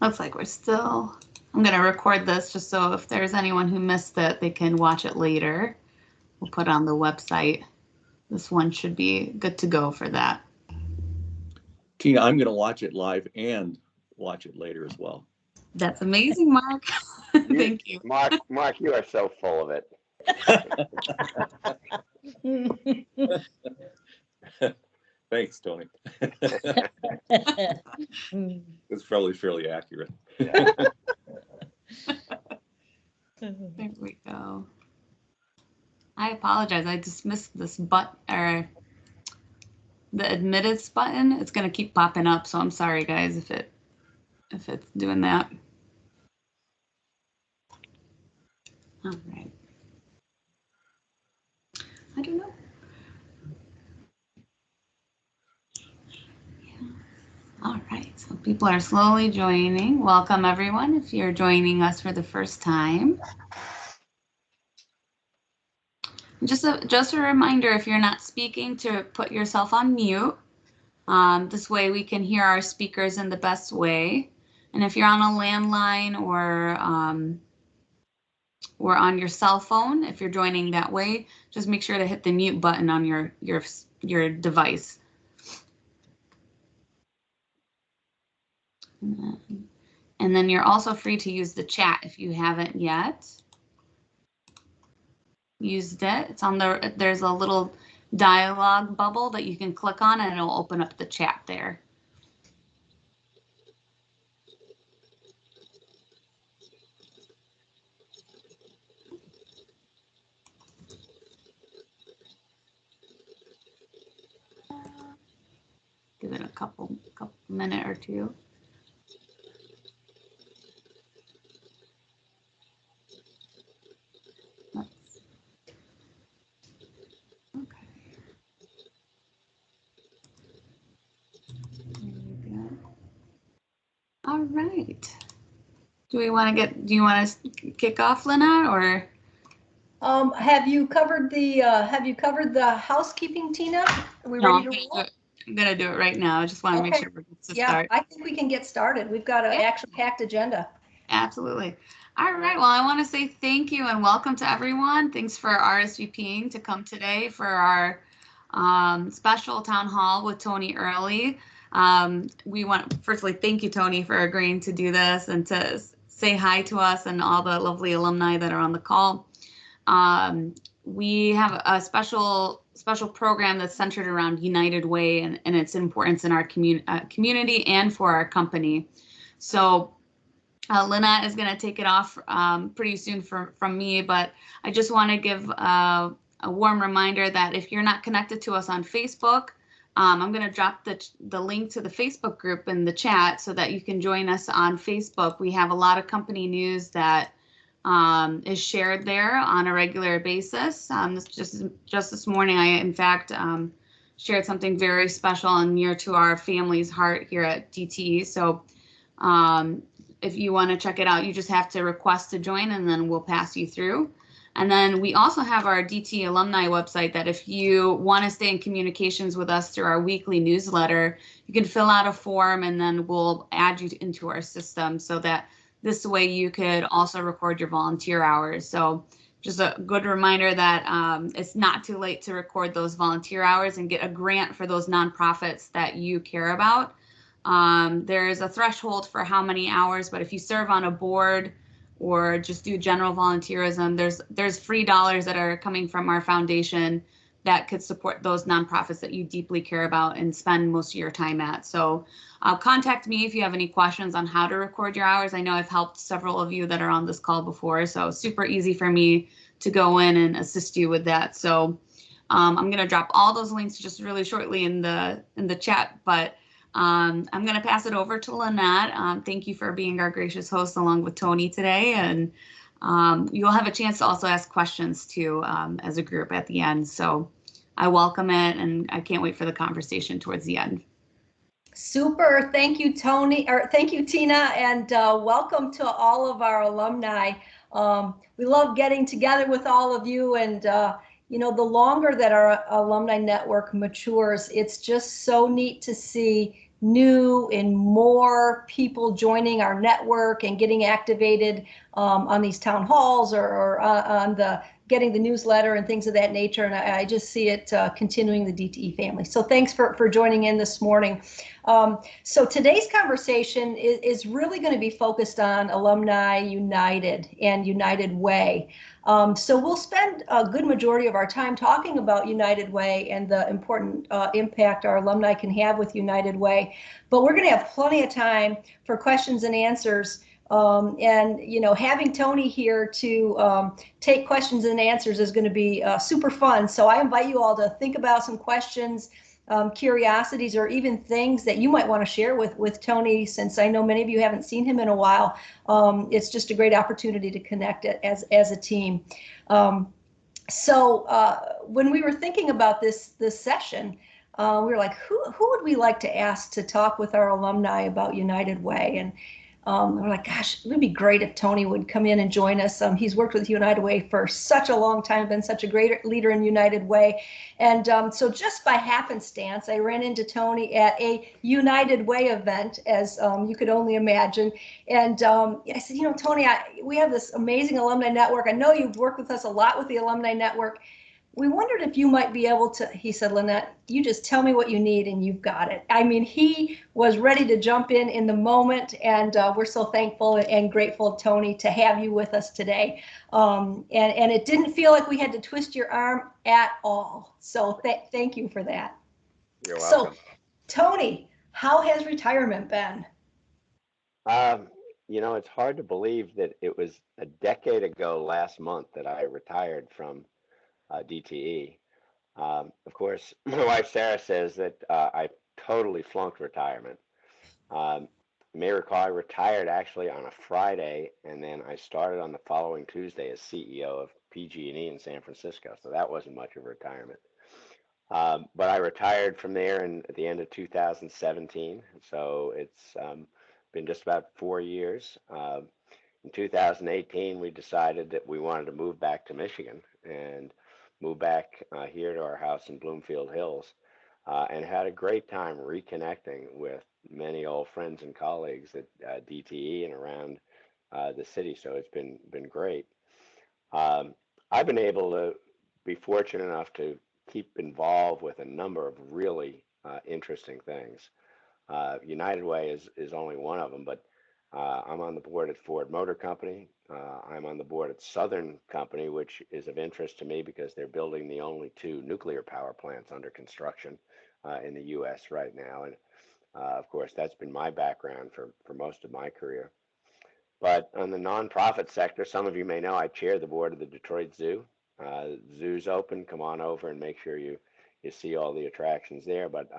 Looks like we're still, I'm going to record this just so if there's anyone who missed it, they can watch it later. We'll put it on the website. This one should be good to go for that. Tina, I'm going to watch it live and watch it later as well. That's amazing, Mark. Thank you. Mark, you are so full of it. Thanks, Tony. It's probably fairly accurate. Yeah. There we go. I apologize. I just missed this button, or the admittance button. It's going to keep popping up, so I'm sorry, guys, if it's doing that. All right. I don't know. Yeah. All right. So people are slowly joining. Welcome, everyone, if you're joining us for the first time. Just a reminder, if you're not speaking, to put yourself on mute. This way we can hear our speakers in the best way. And if you're on a landline or on your cell phone, if you're joining that way, just make sure to hit the mute button on your device. And then you're also free to use the chat if you haven't yet used it. It's on there's a little dialogue bubble that you can click on and it'll open up the chat there. Give it a couple minute or two. Okay. There we go. All right. Do you want to kick off, Lynette, or? Have you covered the housekeeping, Tina? Are we ready to roll? I'm gonna do it right now. I just want to make sure we're good to start. I think we can get started. We've got an action-packed agenda. Absolutely. All right. Well, I want to say thank you and welcome to everyone. Thanks for RSVPing to come today for our special town hall with Tony Earley. We want to firstly thank you, Tony, for agreeing to do this and to say hi to us and all the lovely alumni that are on the call. We have a special program that's centered around United Way and its importance in our community and for our company. So Lynette is going to take it off pretty soon from me, but I just want to give a warm reminder that if you're not connected to us on Facebook, I'm going to drop the link to the Facebook group in the chat so that you can join us on Facebook. We have a lot of company news that is shared there on a regular basis. Just this morning, I in fact shared something very special and near to our family's heart here at DTE. So if you want to check it out, you just have to request to join and then we'll pass you through. And then we also have our DTE alumni website that if you want to stay in communications with us through our weekly newsletter, you can fill out a form and then we'll add you into our system so that this way you could also record your volunteer hours. So just a good reminder that it's not too late to record those volunteer hours and get a grant for those nonprofits that you care about. There is a threshold for how many hours, but if you serve on a board or just do general volunteerism, there's free dollars that are coming from our foundation that could support those nonprofits that you deeply care about and spend most of your time at. So contact me if you have any questions on how to record your hours. I know I've helped several of you that are on this call before, so super easy for me to go in and assist you with that. So I'm going to drop all those links just really shortly in the chat, but I'm going to pass it over to Lynette. Thank you for being our gracious host along with Tony today. And you'll have a chance to also ask questions too as a group at the end. So I welcome it and I can't wait for the conversation towards the end. Super. Thank you, Tony, or thank you, Tina, and welcome to all of our alumni. We love getting together with all of you, and you know, the longer that our alumni network matures, it's just so neat to see new and more people joining our network and getting activated on these town halls or on the getting the newsletter and things of that nature. And I just see it continuing the DTE family. So thanks for joining in this morning. So today's conversation is really going to be focused on Alumni United and United Way. So we'll spend a good majority of our time talking about United Way and the important impact our alumni can have with United Way. But we're going to have plenty of time for questions and answers. And, you know, having Tony here to take questions and answers is going to be super fun. So I invite you all to think about some questions, curiosities, or even things that you might want to share with Tony, since I know many of you haven't seen him in a while. It's just a great opportunity to connect as a team. So when we were thinking about this session, we were like, who would we like to ask to talk with our alumni about United Way? And we're like, gosh, it would be great if Tony would come in and join us. He's worked with United Way for such a long time, been such a great leader in United Way. And so just by happenstance, I ran into Tony at a United Way event, as you could only imagine. And I said, you know, Tony, we have this amazing alumni network. I know you've worked with us a lot with the Alumni Network. We wondered if you might be able to, he said, Lynette, you just tell me what you need and you've got it. I mean, he was ready to jump in the moment, and we're so thankful and grateful, Tony, to have you with us today. And it didn't feel like we had to twist your arm at all. So thank you for that. You're welcome. So, Tony, how has retirement been? You know, it's hard to believe that it was a decade ago last month that I retired from DTE. Of course, my wife Sarah says that I totally flunked retirement. You may recall I retired actually on a Friday, and then I started on the following Tuesday as CEO of PG&E in San Francisco. So that wasn't much of a retirement. But I retired from there at the end of 2017. So it's been just about 4 years. In 2018, we decided that we wanted to move back to Michigan and move back here to our house in Bloomfield Hills, and had a great time reconnecting with many old friends and colleagues at DTE and around the city. So it's been great. I've been able to be fortunate enough to keep involved with a number of really interesting things. United Way is only one of them, but I'm on the board at Ford Motor Company. I'm on the board at Southern Company, which is of interest to me because they're building the only 2 nuclear power plants under construction in the U.S. right now. And of course, that's been my background for most of my career. But on the nonprofit sector, some of you may know I chair the board of the Detroit Zoo. Zoo's open. Come on over and make sure you see all the attractions there. But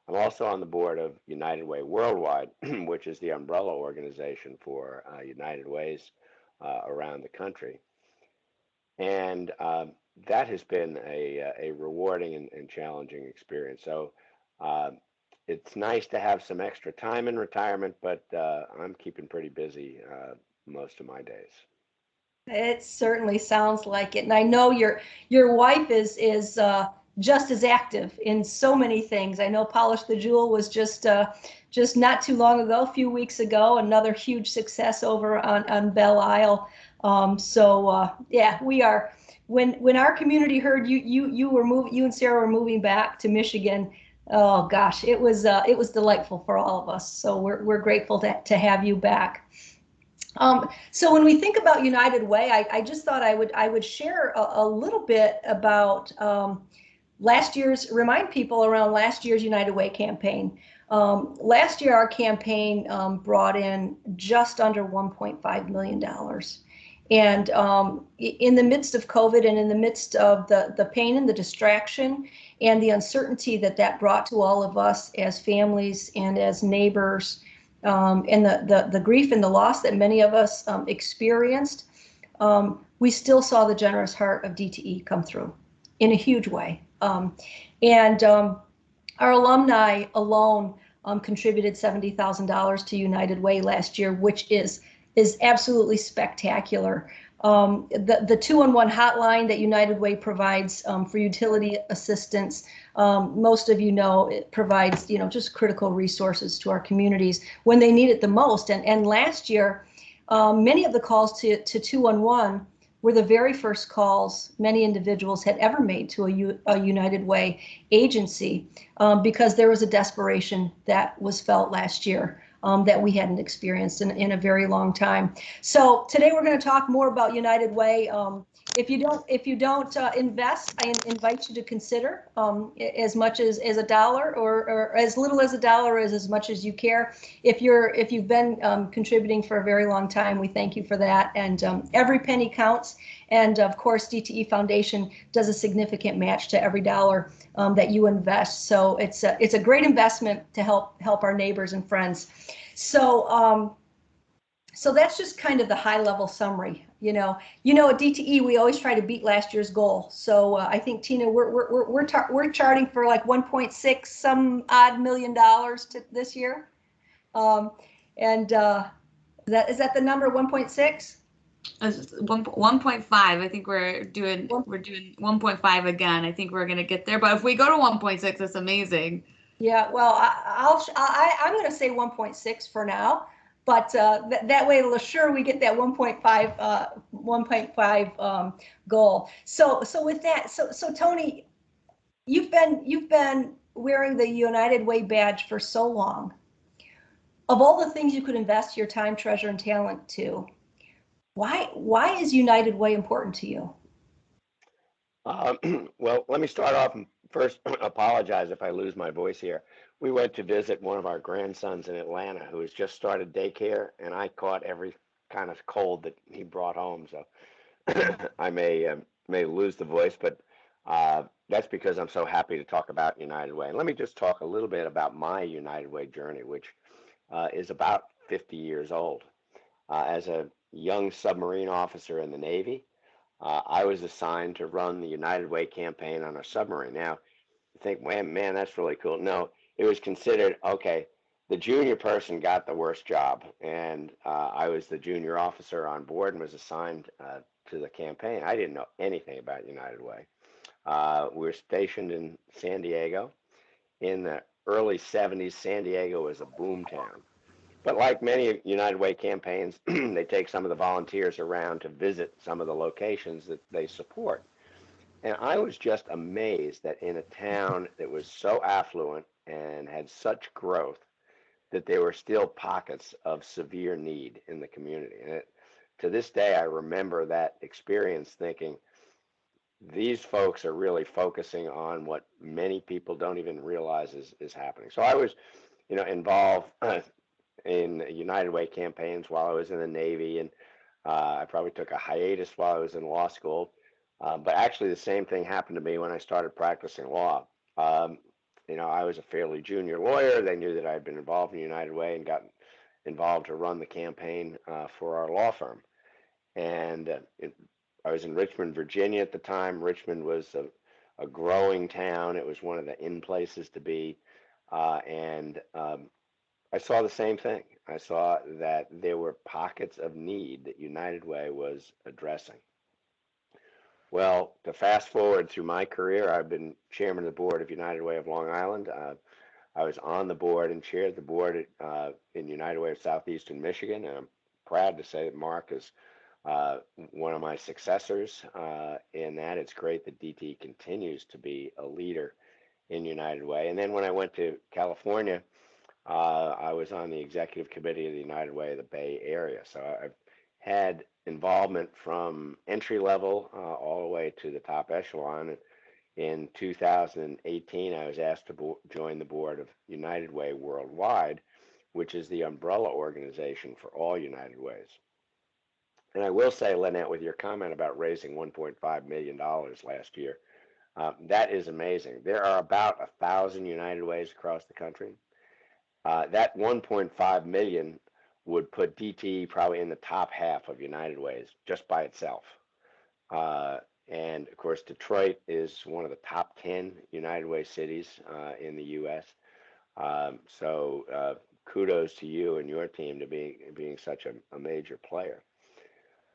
I'm also on the board of United Way Worldwide, which is the umbrella organization for United Ways around the country. And that has been a rewarding and challenging experience. So it's nice to have some extra time in retirement, but I'm keeping pretty busy most of my days. It certainly sounds like it. And I know your wife is just as active in so many things. I know Polish the Jewel was just not too long ago, a few weeks ago, another huge success over on Belle Isle. Yeah, we are. When our community heard you and Sarah were moving back to Michigan, oh gosh, it was delightful for all of us. So we're grateful to have you back. So when we think about United Way, I just thought I would share a little bit about remind people around last year's United Way campaign. Last year, our campaign brought in just under $1.5 million. And in the midst of COVID and in the midst of the pain and the distraction and the uncertainty that brought to all of us as families and as neighbors, and the grief and the loss that many of us experienced, we still saw the generous heart of DTE come through in a huge way. Our alumni alone contributed $70,000 to United Way last year, which is absolutely spectacular. The 211 hotline that United Way provides for utility assistance. Most of you know it provides, just critical resources to our communities when they need it the most. And last year, many of the calls to 211 were the very first calls many individuals had ever made to a United Way agency, because there was a desperation that was felt last year that we hadn't experienced in a very long time. So today we're going to talk more about United Way. If you don't invest, I invite you to consider as much as a dollar, or as little as a dollar, as much as you care. If you've been contributing for a very long time, we thank you for that. And every penny counts. And of course, DTE Foundation does a significant match to every dollar that you invest. So it's a great investment to help our neighbors and friends. So so that's just kind of the high level summary. At DTE, we always try to beat last year's goal. So I think, Tina, we're charting for like 1.6 some odd million dollars to this year. And is that the number, 1.6? 1.5. I think we're doing 1.5 again. I think we're gonna get there. But if we go to 1.6, that's amazing. Yeah, well, I'm going to say 1.6 for now, but that way it'll assure we get that 1.5 goal. So with that, so Tony, you've been wearing the United Way badge for so long. Of all the things you could invest your time, treasure, and talent to, why is United Way important to you? Well, let me start off and first apologize if I lose my voice here. We went to visit one of our grandsons in Atlanta who has just started daycare, and I caught every kind of cold that he brought home. So I may lose the voice, but that's because I'm so happy to talk about United Way. And let me just talk a little bit about my United Way journey, which is about 50 years old. As a young submarine officer in the Navy, I was assigned to run the United Way campaign on a submarine. Now, you think, man, that's really cool. No, it was considered, okay, the junior person got the worst job. And I was the junior officer on board and was assigned to the campaign. I didn't know anything about United Way. We were stationed in San Diego. In the early 70s, San Diego was a boom town. But like many United Way campaigns, they take some of the volunteers around to visit some of the locations that they support. And I was just amazed that in a town that was so affluent and had such growth, that there were still pockets of severe need in the community. And to this day, I remember that experience thinking, these folks are really focusing on what many people don't even realize is happening. So I was, involved in United Way campaigns while I was in the Navy, and I probably took a hiatus while I was in law school. But actually, the same thing happened to me when I started practicing law. I was a fairly junior lawyer. They knew that I had been involved in United Way and got involved to run the campaign for our law firm. And I was in Richmond, Virginia at the time. Richmond was a growing town. It was one of the in places to be. And I saw the same thing. I saw that there were pockets of need that United Way was addressing. Well, to fast forward through my career, I've been chairman of the board of United Way of Long Island. I was on the board and chaired the board in United Way of Southeastern Michigan. And I'm proud to say that Mark is one of my successors in that. It's great that DT continues to be a leader in United Way. And then when I went to California, I was on the executive committee of the United Way of the Bay Area. So I've had involvement from entry level all the way to the top echelon. In 2018, I was asked to join the board of United Way Worldwide, which is the umbrella organization for all United Ways. And I will say, Lynette, with your comment about raising $1.5 million last year, that is amazing. There are about 1,000 United Ways across the country. That 1.5 million would put DTE probably in the top half of United Ways just by itself. And of course, Detroit is one of the top 10 United Way cities in the U.S. So kudos to you and your team to being such a major player.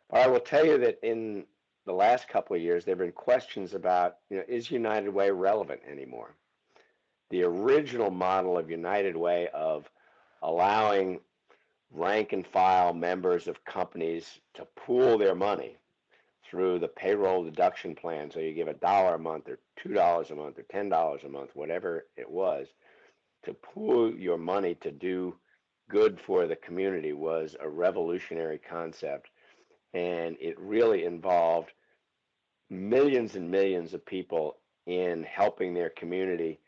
But I will tell you that in the last couple of years, there have been questions about, is United Way relevant anymore? The original model of United Way of allowing rank and file members of companies to pool their money through the payroll deduction plan. So you give $1 a month or $2 a month or $10 a month, whatever it was, to pool your money to do good for the community was a revolutionary concept. And it really involved millions and millions of people in helping their community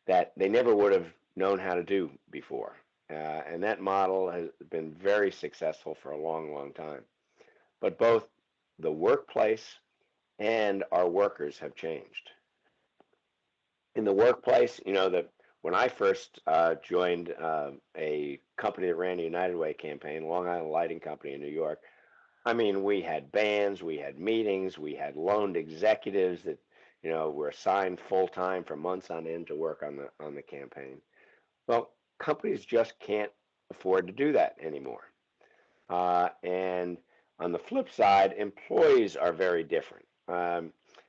that they never would have known how to do before. And that model has been very successful for a long, long time. But both the workplace and our workers have changed. In the workplace, when I first joined a company that ran the United Way campaign, Long Island Lighting Company in New York, I mean, we had bands, we had meetings, we had loaned executives that, were assigned full time for months on end to work on the campaign. Well, companies just can't afford to do that anymore. And on the flip side, employees are very different.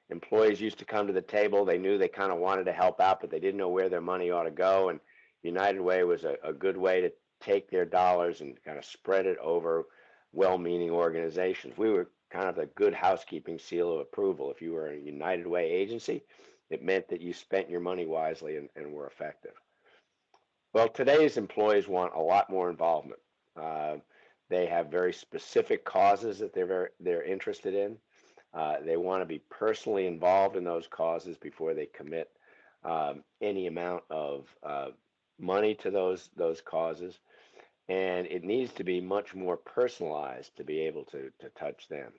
Employees used to come to the table. They knew they kind of wanted to help out, but they didn't know where their money ought to go. And United Way was a good way to take their dollars and kind of spread it over well-meaning organizations. We were kind of the good housekeeping seal of approval. If you were a United Way agency, it meant that you spent your money wisely and were effective. Well, today's employees want a lot more involvement. They have very specific causes that they're interested in. They want to be personally involved in those causes before they commit any amount of money to those causes. And it needs to be much more personalized to be able to touch them.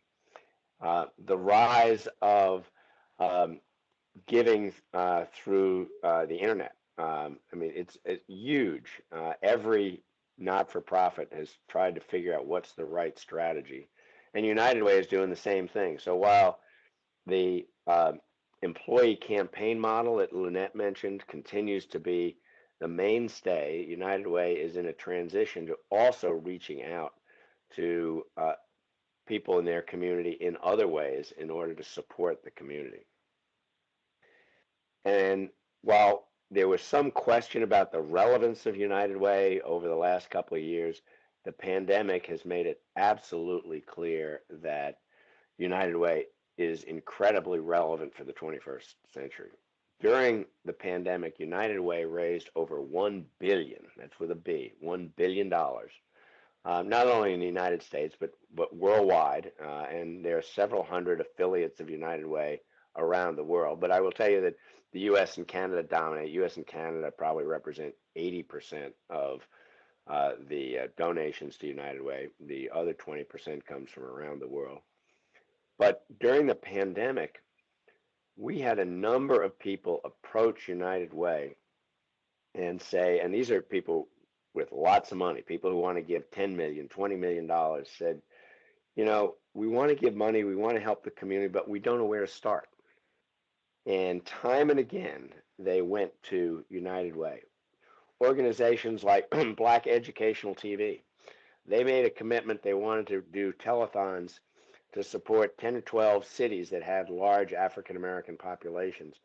The rise of giving through the internet. I mean, it's huge. Every not-for-profit has tried to figure out what's the right strategy. And United Way is doing the same thing. So while the employee campaign model that Lynette mentioned continues to be the mainstay, United Way is in a transition to also reaching out to people in their community in other ways in order to support the community. And while there was some question about the relevance of United Way over the last couple of years, the pandemic has made it absolutely clear that United Way is incredibly relevant for the 21st century. During the pandemic, United Way raised over $1 billion, that's with a B, $1 billion, not only in the United States, but worldwide. And there are several hundred affiliates of United Way around the world. But I will tell you that the U.S. and Canada dominate. U.S. and Canada probably represent 80% of the donations to United Way. The other 20% comes from around the world. But during the pandemic, we had a number of people approach United Way and say, and these are people with lots of money, people who want to give $10 million, $20 million, said, we want to give money, we want to help the community, but we don't know where to start. And time and again, they went to United Way. Organizations like Black Educational TV, they made a commitment. They wanted to do telethons to support 10 or 12 cities that had large African American populations.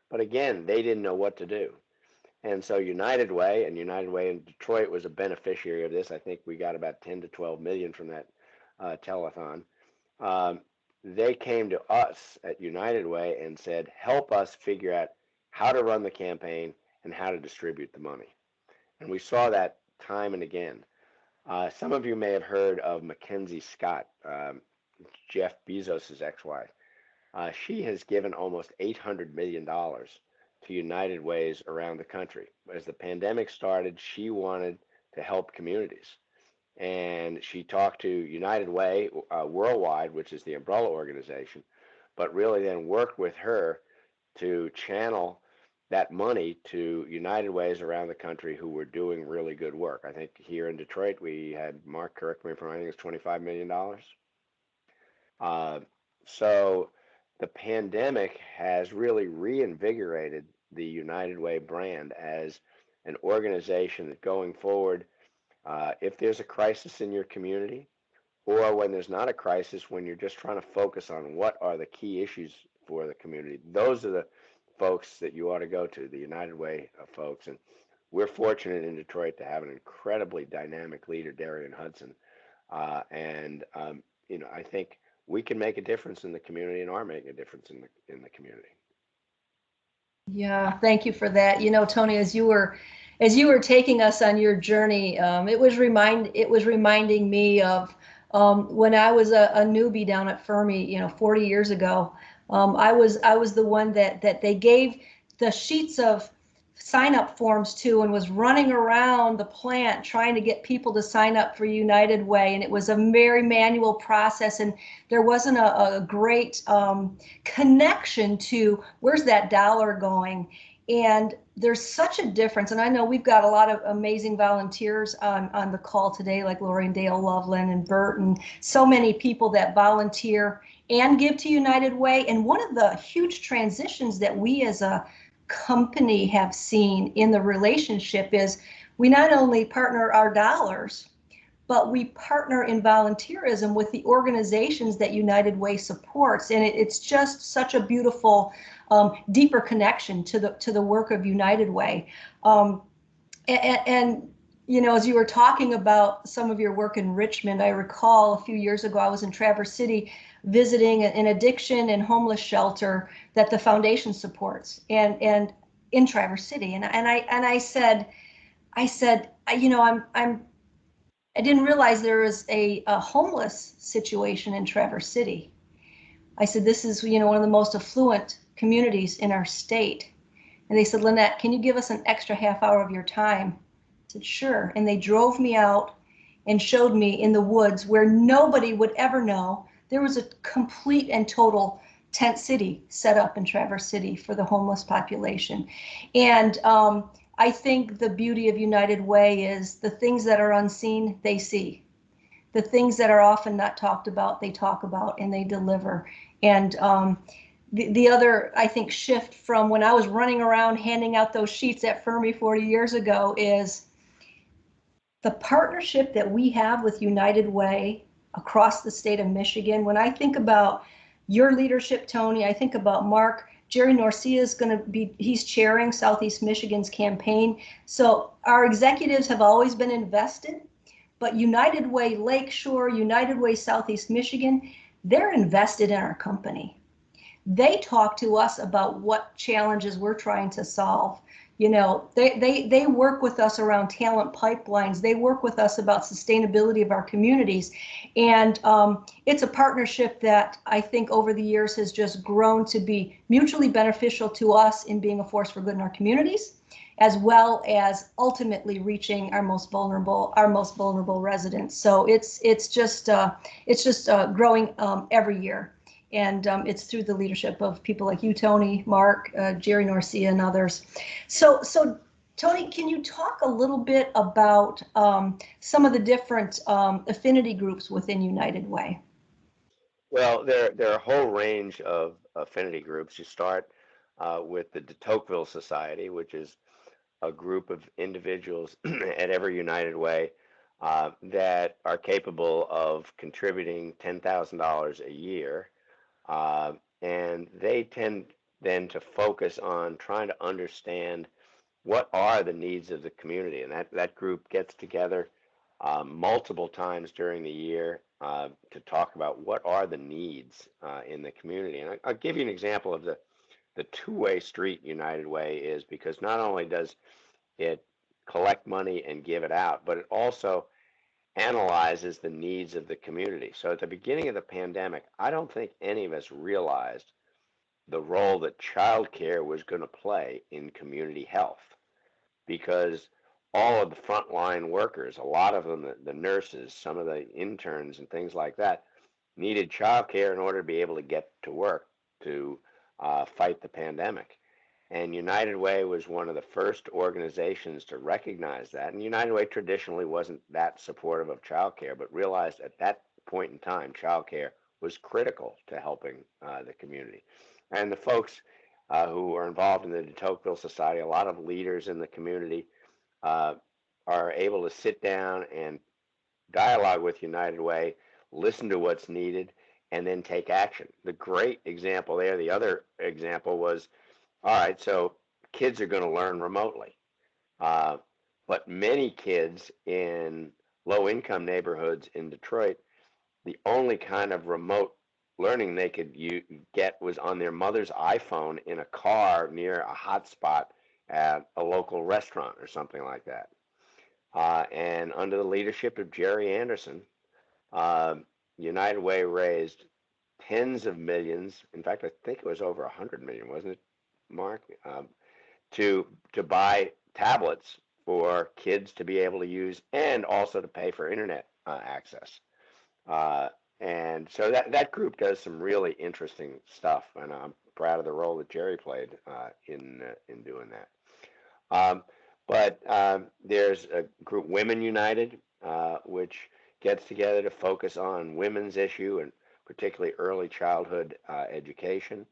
But again, they didn't know what to do. And so United Way, and United Way in Detroit was a beneficiary of this. I think we got about 10 to 12 million from that telethon. They came to us at United Way and said, help us figure out how to run the campaign and how to distribute the money. And we saw that time and again. Some of you may have heard of Mackenzie Scott, Jeff Bezos' ex-wife. She has given almost $800 million to United Ways around the country. As the pandemic started, she wanted to help communities. And she talked to United Way Worldwide, which is the umbrella organization, but really then worked with her to channel that money to United Ways around the country who were doing really good work. I think here in Detroit, we had, Mark, correct me if I'm wrong, I think it's $25 million. So the pandemic has really reinvigorated the United Way brand as an organization that going forward, if there's a crisis in your community, or when there's not a crisis, when you're just trying to focus on what are the key issues for the community. Those are the folks that you ought to go to, the United Way folks. And we're fortunate in Detroit to have an incredibly dynamic leader, Darian Hudson. I think we can make a difference in the community and are making a difference in the community. Yeah, thank you for that. Tony, as you were taking us on your journey, it was reminding me of when I was a newbie down at Fermi, 40 years ago. I was the one that they gave the sheets of sign-up forms to and was running around the plant trying to get people to sign up for United Way. And it was a very manual process, and there wasn't a great connection to where's that dollar going. And there's such a difference. And I know we've got a lot of amazing volunteers on the call today, like Lori and Dale Loveland and Bert, and so many people that volunteer and give to United Way. And one of the huge transitions that we as a company have seen in the relationship is we not only partner our dollars, but we partner in volunteerism with the organizations that United Way supports. And it's just such a beautiful, deeper connection to the work of United Way. And as you were talking about some of your work in Richmond, I recall a few years ago, I was in Traverse City visiting an addiction and homeless shelter that the foundation supports, and in Traverse City. And I said, I didn't realize there was a homeless situation in Traverse City. I said, this is, one of the most affluent communities in our state. And they said, Lynette, can you give us an extra half hour of your time? I said, sure. And they drove me out and showed me in the woods where nobody would ever know. There was a complete and total tent city set up in Traverse City for the homeless population. And I think the beauty of United Way is the things that are unseen, they see. The things that are often not talked about, they talk about and they deliver. And the other, I think, shift from when I was running around handing out those sheets at Fermi 40 years ago is the partnership that we have with United Way across the state of Michigan. When I think about your leadership, Tony, I think about Mark. Jerry Norcia is going to be, he's chairing Southeast Michigan's campaign. So our executives have always been invested, but United Way Lakeshore, United Way Southeast Michigan, they're invested in our company. They talk to us about what challenges we're trying to solve. They work with us around talent pipelines. They work with us about sustainability of our communities. And it's a partnership that I think over the years has just grown to be mutually beneficial to us in being a force for good in our communities, as well as ultimately reaching our most vulnerable residents. So it's just growing every year. And it's through the leadership of people like you, Tony, Mark, Jerry Norcia, and others. So Tony, can you talk a little bit about some of the different affinity groups within United Way? Well, there are a whole range of affinity groups. You start with the de Tocqueville Society, which is a group of individuals at every United Way that are capable of contributing $10,000 a year. And they tend then to focus on trying to understand what are the needs of the community. And that group gets together multiple times during the year to talk about what are the needs in the community. And I'll give you an example of the two-way street United Way is, because not only does it collect money and give it out, but it also analyzes the needs of the community. So at the beginning of the pandemic, I don't think any of us realized the role that childcare was going to play in community health, because all of the frontline workers, a lot of them, the nurses, some of the interns and things like that, needed childcare in order to be able to get to work to fight the pandemic. And United Way was one of the first organizations to recognize that. And United Way traditionally wasn't that supportive of childcare, but realized at that point in time, childcare was critical to helping the community. And the folks who are involved in the de Tocqueville Society, a lot of leaders in the community are able to sit down and dialogue with United Way, listen to what's needed, and then take action. The great example there, the other example was, all right, so kids are going to learn remotely. But many kids in low-income neighborhoods in Detroit, the only kind of remote learning they could get was on their mother's iPhone in a car near a hotspot at a local restaurant or something like that. And under the leadership of Jerry Anderson, United Way raised tens of millions. In fact, I think it was over 100 million, wasn't it, Mark? To buy tablets for kids to be able to use, and also to pay for internet access. And so that group does some really interesting stuff, and I'm proud of the role that Jerry played in doing that. But there's a group, Women United, which gets together to focus on women's issue and particularly early childhood education.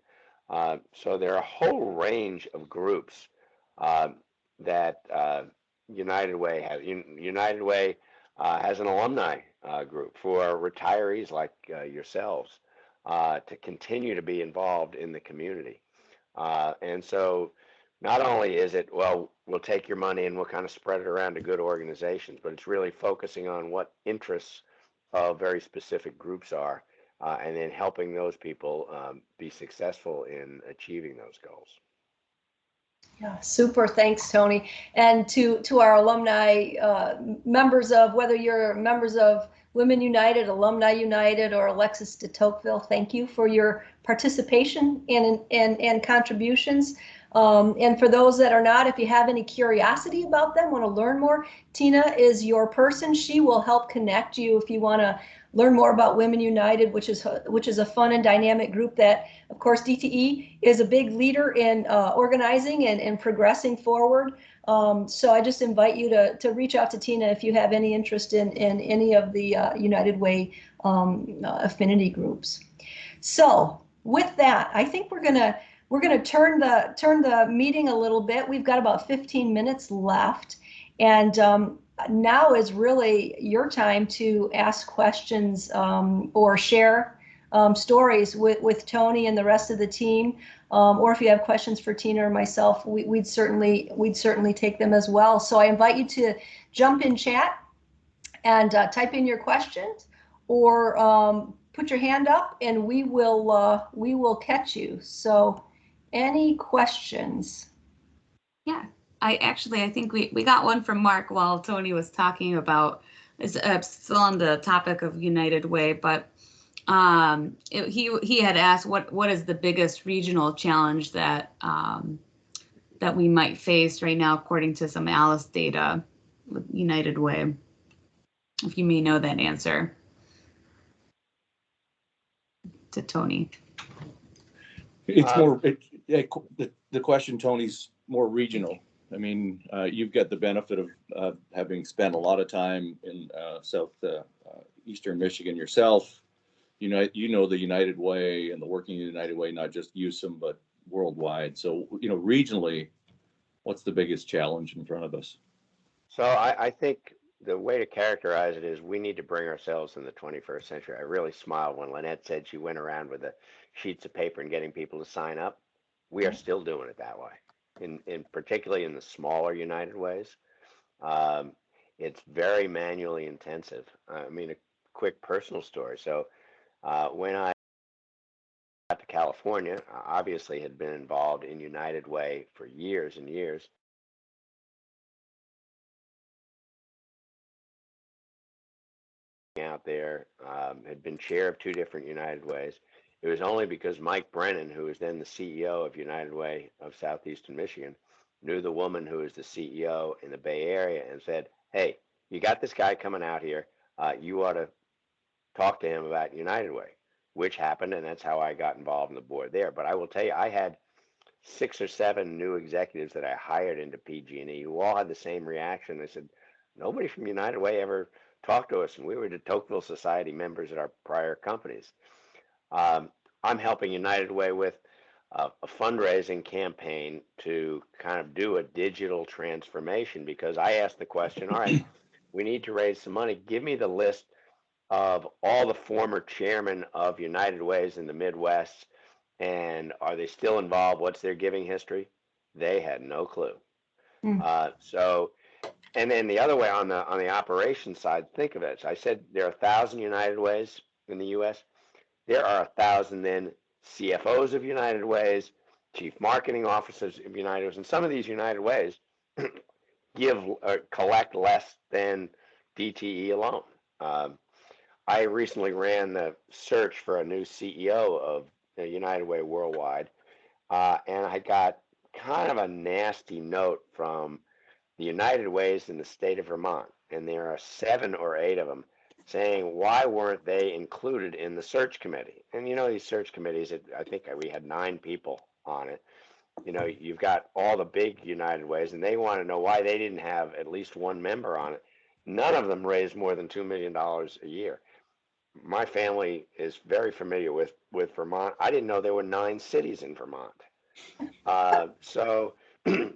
So there are a whole range of groups that United Way has. United Way has an alumni group for retirees like yourselves to continue to be involved in the community. And so not only is it, well, we'll take your money and we'll kind of spread it around to good organizations, but it's really focusing on what interests of very specific groups are, and then helping those people be successful in achieving those goals. Yeah, super. Thanks, Tony. And to our alumni members of, whether you're members of Women United, Alumni United, or Alexis de Tocqueville, thank you for your participation and contributions. And for those that are not, if you have any curiosity about them, want to learn more, Tina is your person. She will help connect you if you want to learn more about Women United, which is a fun and dynamic group that, of course, DTE is a big leader in organizing and progressing forward. So I just invite you to reach out to Tina if you have any interest in any of the United Way affinity groups. So with that, I think we're gonna turn the meeting a little bit. We've got about 15 minutes left, and now is really your time to ask questions or share stories with Tony and the rest of the team, or if you have questions for Tina or myself, we'd certainly take them as well. So I invite you to jump in chat and type in your questions, or put your hand up, and we will catch you. So, any questions? Yeah. I think we got one from Mark while Tony was talking about, it's still on the topic of United Way, but he had asked what is the biggest regional challenge that that we might face right now, according to some Alice data with United Way. If you may know that answer to Tony. It's more, the question, Tony's more regional. I mean, you've got the benefit of having spent a lot of time in Eastern Michigan yourself. You know the United Way and the working United Way, not just USM, but worldwide. So, regionally, what's the biggest challenge in front of us? So I think the way to characterize it is we need to bring ourselves in the 21st century. I really smiled when Lynette said she went around with the sheets of paper and getting people to sign up. We are still doing it that way. In particularly in the smaller United Ways, it's very manually intensive. I mean, a quick personal story. So when I got to California, I obviously had been involved in United Way for years and years. Out there, had been chair of 2 different United Ways. It was only because Mike Brennan, who was then the CEO of United Way of Southeastern Michigan, knew the woman who was the CEO in the Bay Area and said, hey, you got this guy coming out here. You ought to talk to him about United Way, which happened, and that's how I got involved in the board there. But I will tell you, I had 6 or 7 new executives that I hired into PG&E who all had the same reaction. They said, nobody from United Way ever talked to us, and we were the Tocqueville Society members at our prior companies. I'm helping United Way with a fundraising campaign to kind of do a digital transformation, because I asked the question, all right, we need to raise some money. Give me the list of all the former chairmen of United Ways in the Midwest, and are they still involved? What's their giving history? They had no clue. Hmm. And then the other way on the operations side, think of it. So I said there are 1,000 United Ways in the U.S. There are 1,000 then CFOs of United Ways, chief marketing officers of United Ways, and some of these United Ways give or collect less than DTE alone. I recently ran the search for a new CEO of United Way Worldwide, and I got kind of a nasty note from the United Ways in the state of Vermont, and there are 7 or 8 of them saying, why weren't they included in the search committee? And these search committees, I think we had 9 people on it. You've got all the big United Ways, and they want to know why they didn't have at least 1 member on it. None of them raised more than $2 million a year. My family is very familiar with Vermont. I didn't know there were 9 cities in Vermont. So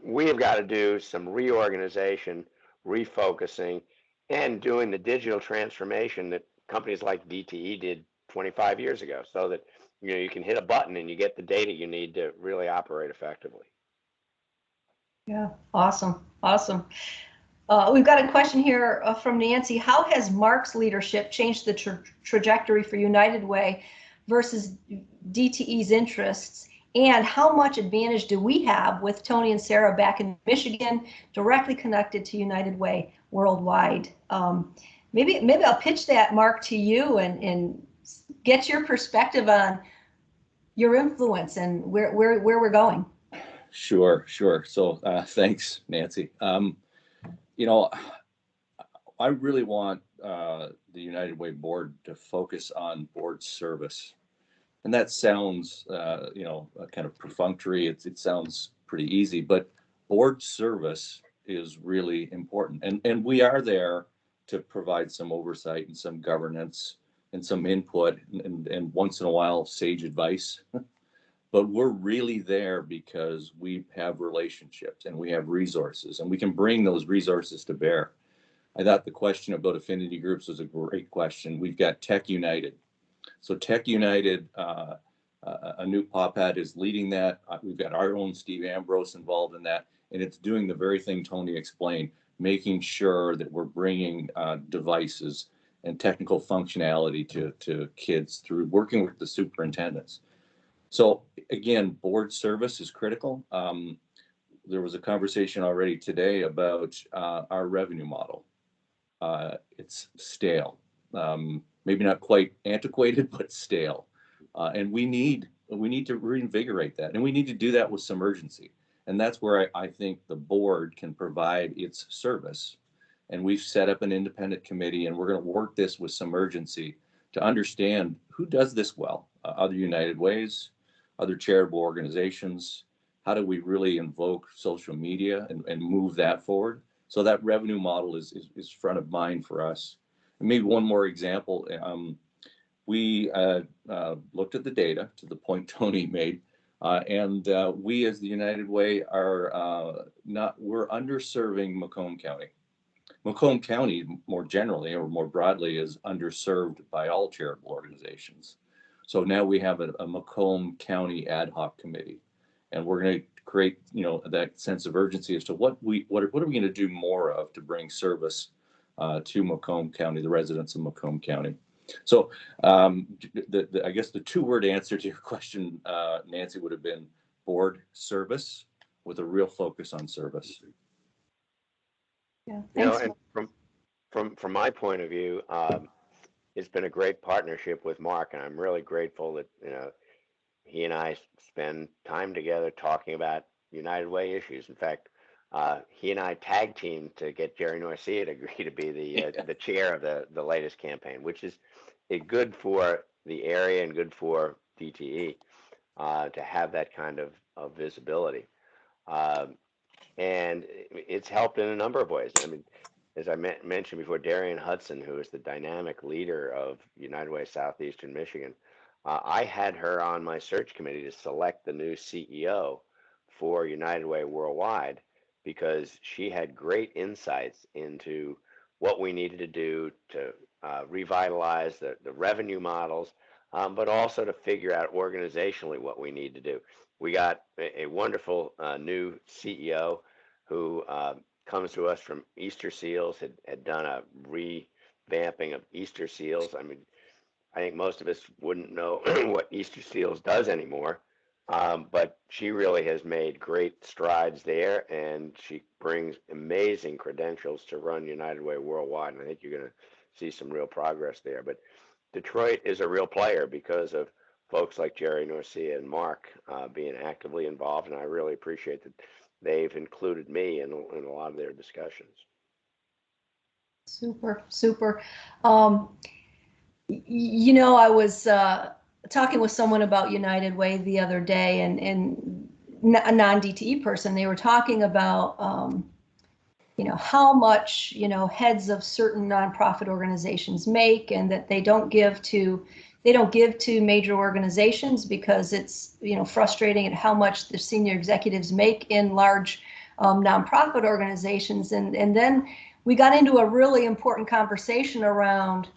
we have got to do some reorganization, refocusing, and doing the digital transformation that companies like DTE did 25 years ago, so that you can hit a button and you get the data you need to really operate effectively. Yeah, awesome, awesome. We've got a question here from Nancy. How has Mark's leadership changed the trajectory for United Way versus DTE's interests? And how much advantage do we have with Tony and Sarah back in Michigan, directly connected to United Way Worldwide? Maybe I'll pitch that, Mark, to you and get your perspective on your influence and where we're going. Sure. So thanks, Nancy. I really want the United Way board to focus on board service. And that sounds, kind of perfunctory. It sounds pretty easy, but board service is really important. And we are there to provide some oversight and some governance and some input and once in a while sage advice. But we're really there because we have relationships and we have resources and we can bring those resources to bear. I thought the question about Affinity Groups was a great question. We've got Tech United. So Tech United, Anoop Popat is leading that. We've got our own Steve Ambrose involved in that. And it's doing the very thing Tony explained, making sure that we're bringing devices and technical functionality to kids through working with the superintendents. So again, board service is critical. There was a conversation already today about our revenue model. It's stale, maybe not quite antiquated, but stale. And we need to reinvigorate that. And we need to do that with some urgency. And that's where I think the board can provide its service. And we've set up an independent committee, and we're going to work this with some urgency to understand who does this well. Other United Ways, other charitable organizations. How do we really invoke social media and move that forward? So that revenue model is front of mind for us. And maybe one more example. We looked at the data to the point Tony made, and we as the United Way are we're underserving Macomb County. Macomb County more generally or more broadly is underserved by all charitable organizations. So now we have a Macomb County ad hoc committee, and we're going to create, that sense of urgency as to what are we going to do more of to bring service to Macomb County, the residents of Macomb County. So I guess the 2-word answer to your question, Nancy, would have been board service with a real focus on service. Yeah, thanks. And from my point of view, it's been a great partnership with Mark, and I'm really grateful that he and I spend time together talking about United Way issues. In fact, he and I tag teamed to get Jerry Norcia to agree to be the chair of the latest campaign, which is good for the area and good for DTE to have that kind of visibility. And it's helped in a number of ways. I mean, as I mentioned before, Darian Hudson, who is the dynamic leader of United Way Southeastern Michigan, I had her on my search committee to select the new CEO for United Way Worldwide because she had great insights into what we needed to do to revitalize the revenue models, but also to figure out organizationally what we need to do. We got a wonderful new CEO who comes to us from Easter Seals, had done a revamping of Easter Seals. I mean, I think most of us wouldn't know what Easter Seals does anymore, but she really has made great strides there, and she brings amazing credentials to run United Way worldwide, and I think you're going to see some real progress there. But Detroit is a real player because of folks like Jerry Norcia and Mark being actively involved, and I really appreciate that they've included me in a lot of their discussions. Super, super. You know, I was talking with someone about United Way the other day, and a non-DTE person. They were talking about, you know, how much, you know, heads of certain nonprofit organizations make, and that they don't give to major organizations because it's, you know, frustrating at how much the senior executives make in large nonprofit organizations. And then we got into a really important conversation around,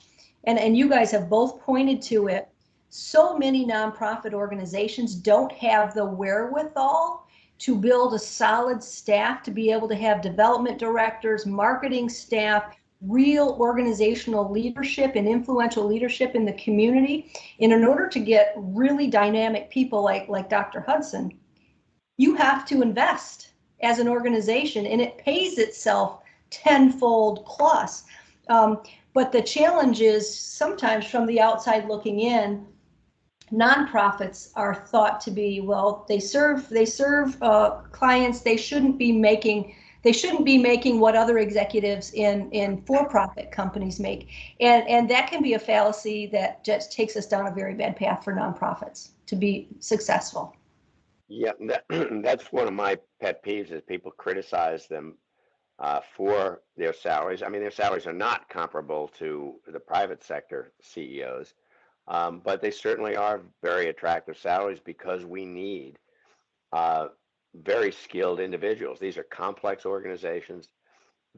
and you guys have both pointed to it, so many nonprofit organizations don't have the wherewithal to build a solid staff to be able to have development directors, marketing staff, real organizational leadership and influential leadership in the community. And in order to get really dynamic people like Dr. Hudson, you have to invest as an organization, and it pays itself tenfold plus. But the challenge is sometimes from the outside looking in, nonprofits are thought to be, well, they serve clients. They shouldn't be making what other executives in for-profit companies make, and that can be a fallacy that just takes us down a very bad path for nonprofits to be successful. Yeah, that's one of my pet peeves is people criticize them for their salaries. I mean, their salaries are not comparable to the private sector CEOs, but they certainly are very attractive salaries because we need very skilled individuals. These are complex organizations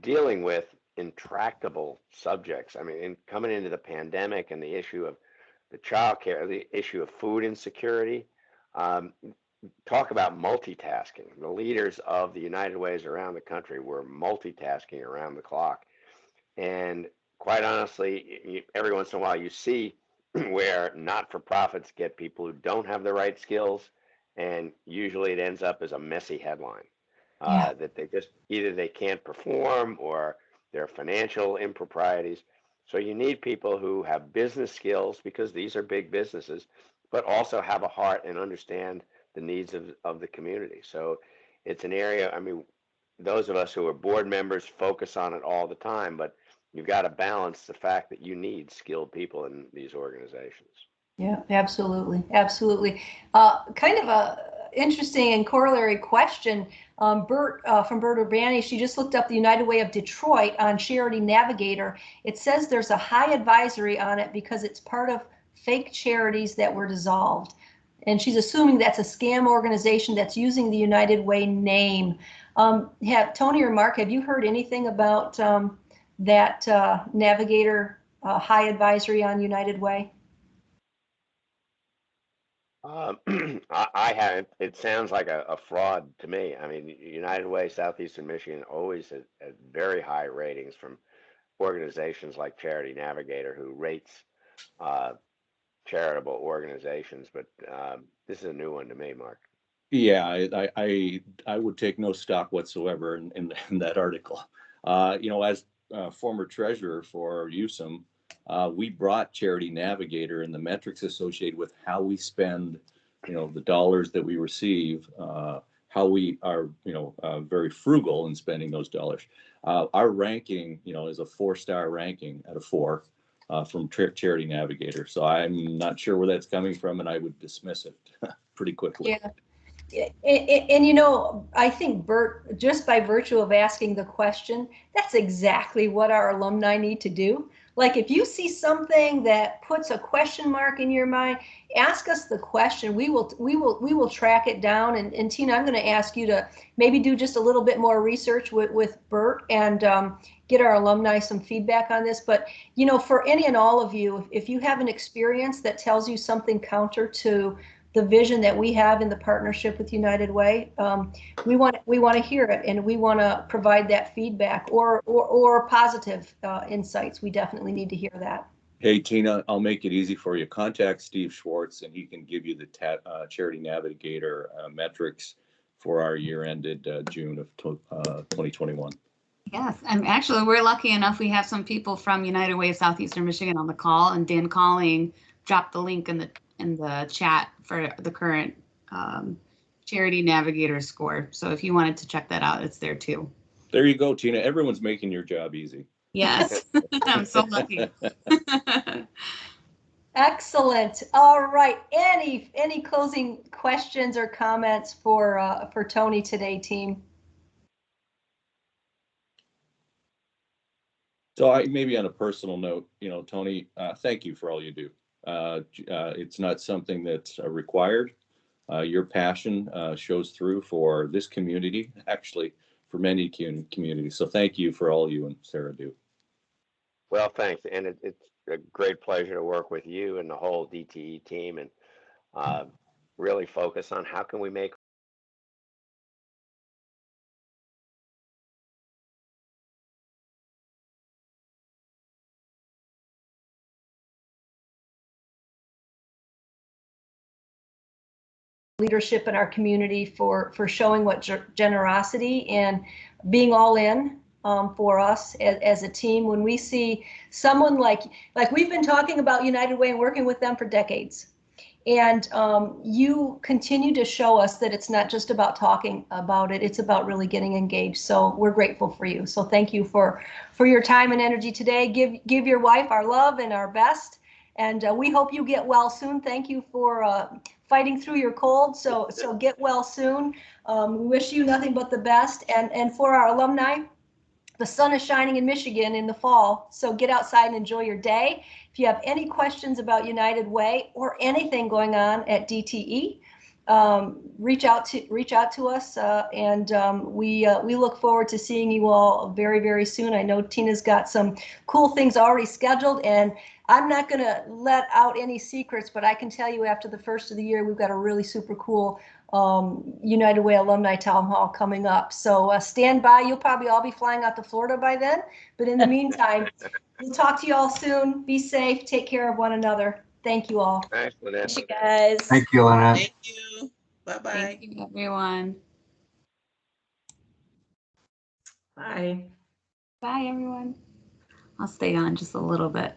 dealing with intractable subjects. I mean, coming into the pandemic and the issue of the child care, the issue of food insecurity, talk about multitasking. The leaders of the United Ways around the country were multitasking around the clock. And quite honestly, every once in a while you see where not-for-profits get people who don't have the right skills, and usually it ends up as a messy headline. That they just, either they can't perform or there are financial improprieties. So you need people who have business skills, because these are big businesses, but also have a heart and understand the needs of the community. So it's an area, I mean, those of us who are board members focus on it all the time, but you've got to balance the fact that you need skilled people in these organizations. Yeah, absolutely. Absolutely. Kind of a interesting and corollary question. Bert from Bert Urbani, she just looked up the United Way of Detroit on Charity Navigator. It says there's a high advisory on it because it's part of fake charities that were dissolved. And she's assuming that's a scam organization that's using the United Way name. Tony or Mark, have you heard anything about that Navigator high advisory on United Way? I haven't. It sounds like a fraud to me. I mean, United Way Southeastern Michigan always had very high ratings from organizations like Charity Navigator, who rates charitable organizations, but this is a new one to me, Mark. Yeah, I would take no stock whatsoever in that article. You know, as former treasurer for USUM, we brought Charity Navigator and the metrics associated with how we spend, you know, the dollars that we receive, how we are, you know, very frugal in spending those dollars. Our ranking, you know, is a 4-star ranking out of 4. From Charity Navigator. So I'm not sure where that's coming from, and I would dismiss it pretty quickly. Yeah. And you know, I think Bert, just by virtue of asking the question, that's exactly what our alumni need to do. Like if you see something that puts a question mark in your mind, ask us the question. We will track it down. And Tina, I'm going to ask you to maybe do just a little bit more research with Bert and get our alumni some feedback on this. But, you know, for any and all of you, if you have an experience that tells you something counter to the vision that we have in the partnership with United Way, we want to hear it, and we want to provide that feedback or positive insights. We definitely need to hear that. Hey, Tina, I'll make it easy for you. Contact Steve Schwartz, and he can give you the Charity Navigator metrics for our year ended June of 2021. Yes, and actually we're lucky enough. We have some people from United Way of Southeastern Michigan on the call, and Dan Calling dropped the link in the chat for the current Charity Navigator score. So if you wanted to check that out, it's there too. There you go, Tina. Everyone's making your job easy. Yes, I'm so lucky. Excellent. All right. Any closing questions or comments for Tony today, team? So maybe on a personal note, you know, Tony, thank you for all you do. It's not something that's required. Your passion shows through for this community, actually for many communities. So thank you for all you and Sarah do. Well, thanks. And it's a great pleasure to work with you and the whole DTE team, and really focus on how can we make leadership in our community for showing what generosity and being all in for us as a team. When we see someone like we've been talking about United Way and working with them for decades, and you continue to show us that it's not just about talking about it, it's about really getting engaged. So we're grateful for you. So thank you for your time and energy today. Give your wife our love and our best, and we hope you get well soon. Thank you for fighting through your cold. So get well soon. We wish you nothing but the best. And for our alumni, the sun is shining in Michigan in the fall, so get outside and enjoy your day. If you have any questions about United Way or anything going on at DTE, reach out to us, and we look forward to seeing you all very, very soon. I know Tina's got some cool things already scheduled, and I'm not going to let out any secrets, but I can tell you after the first of the year, we've got a really super cool United Way Alumni Town Hall coming up. So stand by. You'll probably all be flying out to Florida by then. But in the meantime, we'll talk to you all soon. Be safe. Take care of one another. Thank you all. Thanks, Lynette. Thank you, guys. Thank you, Lynette. Thank you. Bye-bye. Thank you, everyone. Bye. Bye, everyone. I'll stay on just a little bit.